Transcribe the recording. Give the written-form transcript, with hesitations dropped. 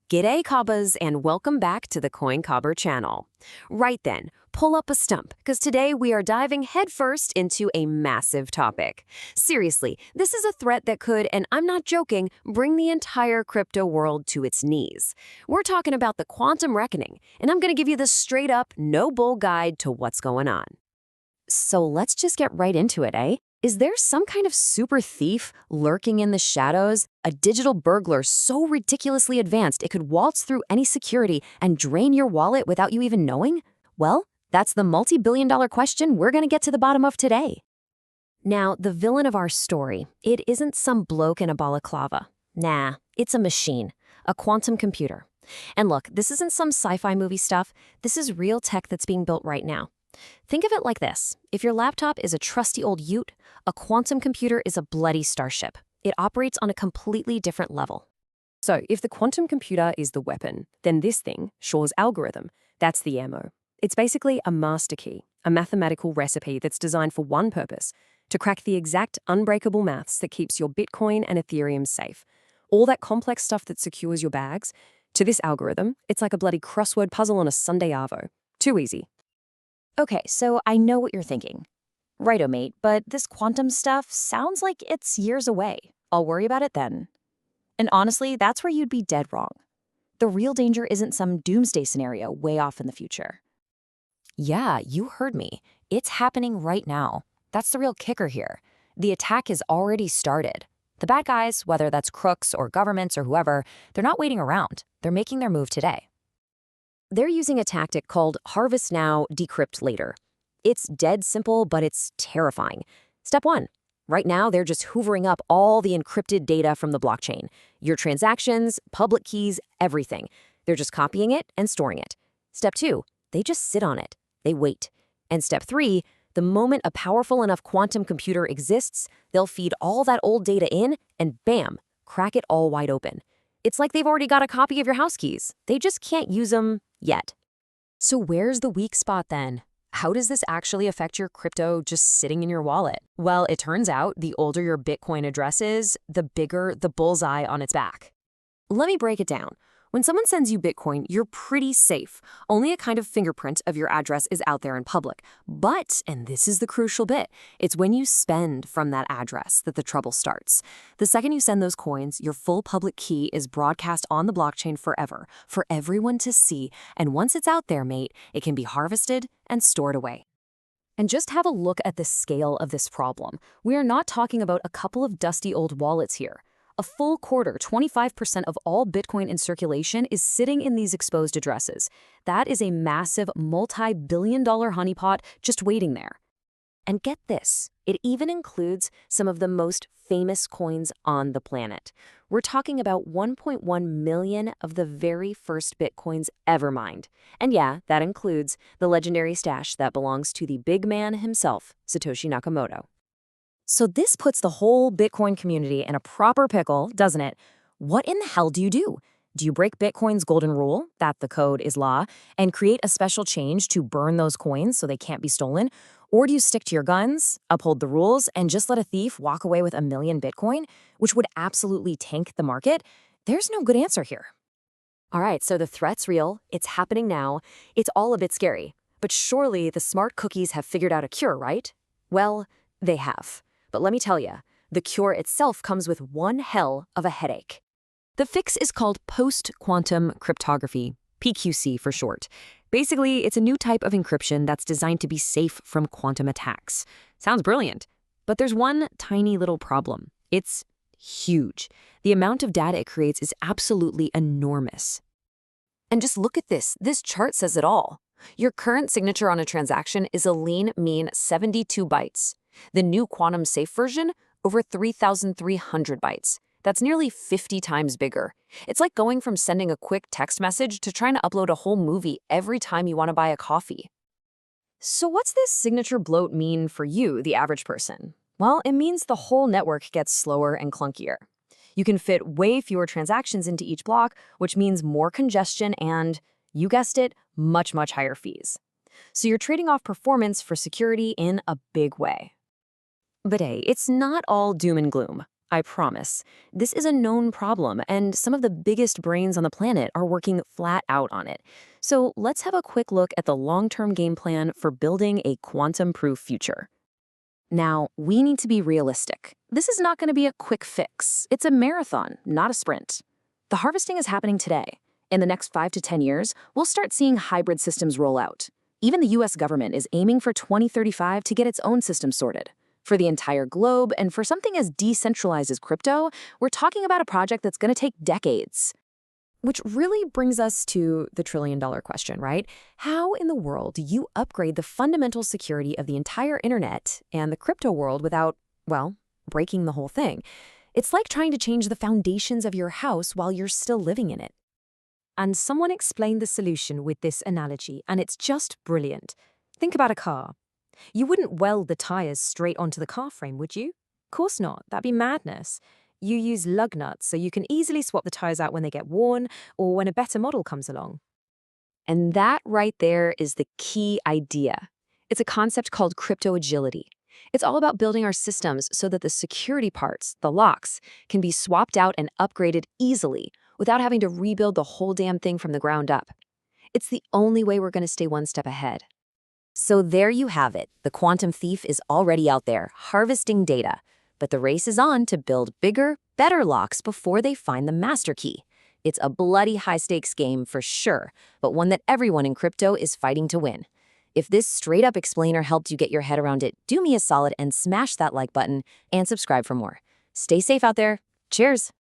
G'day Cobbers and welcome back to the Coin Cobber channel. Right then, pull up a stump because today we are diving headfirst into a massive topic. Seriously, this is a threat that could, and I'm not joking, bring the entire crypto world to its knees. We're talking about the quantum reckoning, and I'm going to give you the straight up, no bull guide to what's going on. So let's just get right into it, eh? Is there some kind of super thief lurking in the shadows? A digital burglar so ridiculously advanced it could waltz through any security and drain your wallet without you even knowing? Well, that's the multi-billion-dollar question we're going to get to the bottom of today. Now, the villain of our story, it isn't some bloke in a balaclava. Nah, it's a machine, a quantum computer. And look, this isn't some sci-fi movie stuff. This is real tech that's being built right now. Think of it like this. If your laptop is a trusty old ute, a quantum computer is a bloody starship. It operates on a completely different level. So if the quantum computer is the weapon, then this thing, Shor's algorithm, that's the ammo. It's basically a master key, a mathematical recipe that's designed for one purpose, to crack the exact unbreakable maths that keeps your Bitcoin and Ethereum safe. All that complex stuff that secures your bags, to this algorithm, it's like a bloody crossword puzzle on a Sunday arvo. Too easy. Okay, so I know what you're thinking. Righto, mate, but this quantum stuff sounds like it's years away. I'll worry about it then. And honestly, that's where you'd be dead wrong. The real danger isn't some doomsday scenario way off in the future. Yeah, you heard me. It's happening right now. That's the real kicker here. The attack has already started. The bad guys, whether that's crooks or governments or whoever, they're not waiting around. They're making their move today. They're using a tactic called Harvest Now, Decrypt Later. It's dead simple, but it's terrifying. Step 1. Right now, they're just hoovering up all the encrypted data from the blockchain. Your transactions, public keys, everything. They're just copying it and storing it. Step 2. They just sit on it. They wait. And step 3, the moment a powerful enough quantum computer exists, they'll feed all that old data in and bam, crack it all wide open. It's like they've already got a copy of your house keys. They just can't use them yet. So where's the weak spot then? How does this actually affect your crypto just sitting in your wallet? Well, it turns out the older your Bitcoin address is, the bigger the bullseye on its back. Let me break it down. When someone sends you Bitcoin, you're pretty safe. Only a kind of fingerprint of your address is out there in public. But, and this is the crucial bit, it's when you spend from that address that the trouble starts. The second you send those coins, your full public key is broadcast on the blockchain forever, for everyone to see. And once it's out there, mate, it can be harvested and stored away. And just have a look at the scale of this problem. We are not talking about a couple of dusty old wallets here. A full quarter, 25% of all Bitcoin in circulation is sitting in these exposed addresses. That is a massive multi-billion-dollar honeypot just waiting there. And get this, it even includes some of the most famous coins on the planet. We're talking about 1.1 million of the very first Bitcoins ever mined. And yeah, that includes the legendary stash that belongs to the big man himself, Satoshi Nakamoto. So this puts the whole Bitcoin community in a proper pickle, doesn't it? What in the hell do you do? Do you break Bitcoin's golden rule, that the code is law, and create a special change to burn those coins so they can't be stolen? Or do you stick to your guns, uphold the rules, and just let a thief walk away with 1 million Bitcoin, which would absolutely tank the market? There's no good answer here. All right, so the threat's real. It's happening now. It's all a bit scary. But surely the smart cookies have figured out a cure, right? Well, they have. But let me tell you, the cure itself comes with one hell of a headache. The fix is called post-quantum cryptography, PQC for short. Basically, it's a new type of encryption that's designed to be safe from quantum attacks. Sounds brilliant. But there's one tiny little problem. It's huge. The amount of data it creates is absolutely enormous. And just look at this. This chart says it all. Your current signature on a transaction is a lean, mean 72 bytes. The new quantum safe version, over 3,300 bytes. That's nearly 50 times bigger. It's like going from sending a quick text message to trying to upload a whole movie every time you want to buy a coffee. So what's this signature bloat mean for you, the average person? Well, it means the whole network gets slower and clunkier. You can fit way fewer transactions into each block, which means more congestion and, you guessed it, much higher fees. So you're trading off performance for security in a big way. But hey, it's not all doom and gloom. I promise. This is a known problem, and some of the biggest brains on the planet are working flat out on it. So let's have a quick look at the long-term game plan for building a quantum-proof future. Now, we need to be realistic. This is not going to be a quick fix. It's a marathon, not a sprint. The harvesting is happening today. In the next 5 to 10 years, we'll start seeing hybrid systems roll out. Even the US government is aiming for 2035 to get its own system sorted. For the entire globe, and for something as decentralized as crypto, we're talking about a project that's going to take decades. Which really brings us to the trillion-dollar question, right? How in the world do you upgrade the fundamental security of the entire internet and the crypto world without, well, breaking the whole thing? It's like trying to change the foundations of your house while you're still living in it. And someone explained the solution with this analogy, and it's just brilliant. Think about a car. You wouldn't weld the tires straight onto the car frame, would you? Of course not. That'd be madness. You use lug nuts so you can easily swap the tires out when they get worn or when a better model comes along. And that right there is the key idea. It's a concept called crypto agility. It's all about building our systems so that the security parts, the locks, can be swapped out and upgraded easily without having to rebuild the whole damn thing from the ground up. It's the only way we're going to stay one step ahead. So there you have it. The quantum thief is already out there, harvesting data. But the race is on to build bigger, better locks before they find the master key. It's a bloody high-stakes game for sure, but one that everyone in crypto is fighting to win. If this straight-up explainer helped you get your head around it, do me a solid and smash that like button and subscribe for more. Stay safe out there. Cheers!